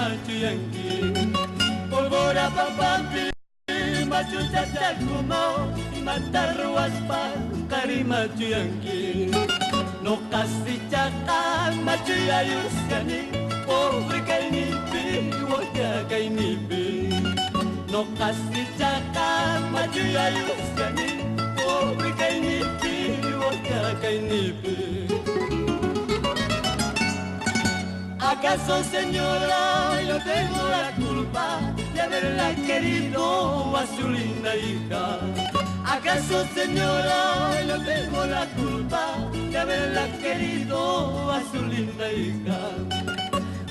machu yanqui. Polvora papampi, machu chachacumao, matarruaspa, cari machu yanqui. No casi chaca, machu ayuscani, pobre cainipi, huaca cainipi. No casi chaca, machu ayuscani, pobre cainipi, huaca cainipi. ¿Acaso, señora, yo tengo la culpa de haberla querido a su linda hija? ¿Acaso, señora, yo tengo la culpa de haberla querido a su linda hija?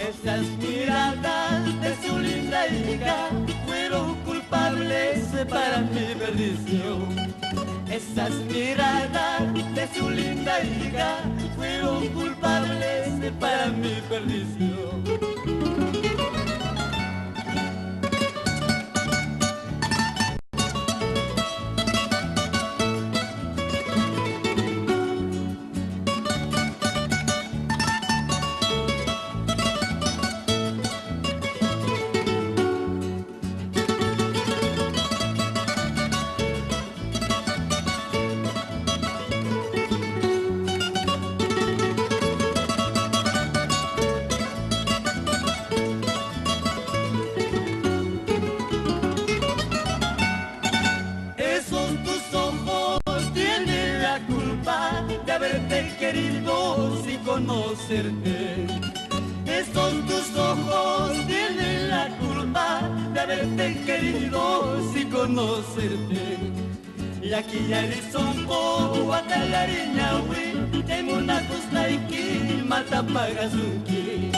Esas miradas de su linda hija fueron culpables para mi perdición. Esas miradas de su linda hija fueron culpables para mi perdición. Querido sin conocerte, son tus ojos, tienen la culpa de haberte querido sin conocerte. Y aquí ya eres un poco a talariñahui, tengo una costa y mata pagazuki.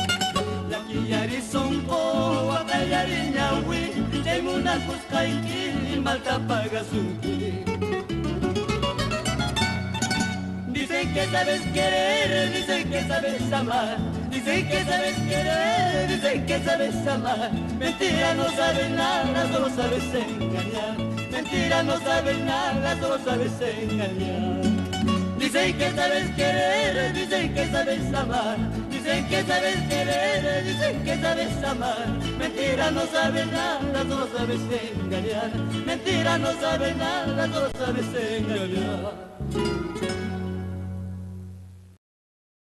Y aquí ya eres un poco a talariñahui, tengo una costa y mata pagazuki. Dicen que sabes querer, dicen que sabes amar. Dicen que sabes querer, dicen que sabes amar. Mentira, no sabes nada, solo sabes engañar. Mentira, no sabes nada, solo sabes engañar. Dicen que sabes querer, dicen que sabes amar. Dicen que sabes querer, dicen que sabes amar. Mentira, no sabes nada, solo sabes engañar. Mentira, no sabes nada, solo sabes engañar.